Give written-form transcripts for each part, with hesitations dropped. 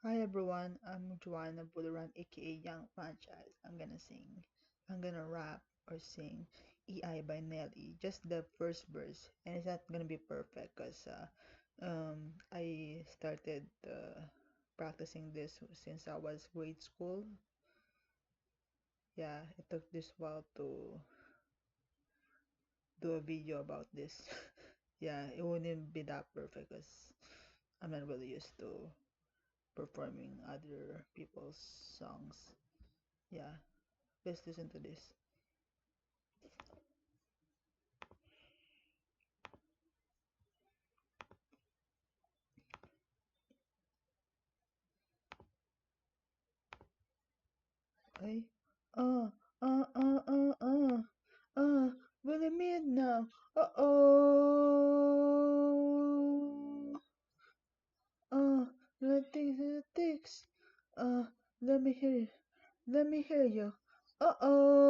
Hi everyone, I'm Joanna Bularan, aka Young Franchise. I'm gonna sing, I'm gonna rap or sing EI by Nelly, just the first verse, and it's not gonna be perfect because I started practicing this since I was grade school. Yeah, it took this while to do a video about this. Yeah, it wouldn't be that perfect because I'm not really used to performing other people's songs. Yeah. Let's listen to this. Ay. Uh, Will it meet now? Uh-oh. Uh, the ticks. Uh, let me hear you. Let me hear you. Uh-oh.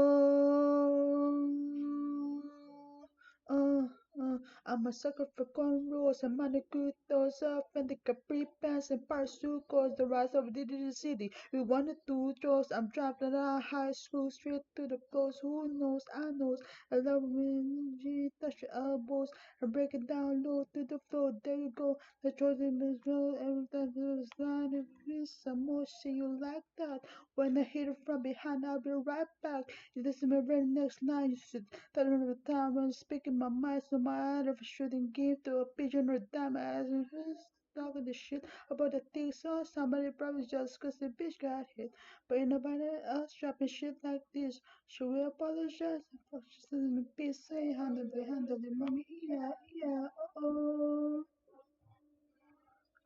Uh, I'm a sucker for cornrows and manicutos up and the capri pants and parsucos, the rise of the digital city. We wanted to throws. I'm trapped at our high school, straight to the post. Who knows? I knows. I love when you touch your elbows and break it down low to the floor. There you go. The chosen is real. Every time there's line, if it's some more shit you like that. When I hit it from behind, I'll be right back. This is my very next line. You should tell me the time when speaking my mind, so my out of a shooting game to a pigeon or dime as talking the shit about the thing. So somebody probably just cause the bitch got hit. But ain't nobody else dropping shit like this. Should we apologize? Fuck, just let me be say, handle it, mommy, yeah, yeah, oh.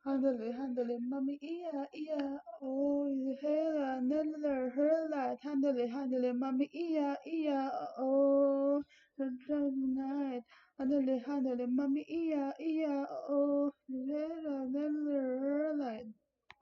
Handle it, mommy, yeah, yeah, oh, hella, never, her light, handle it, mommy, yeah, yeah, oh, the night, handle it, mommy, yeah,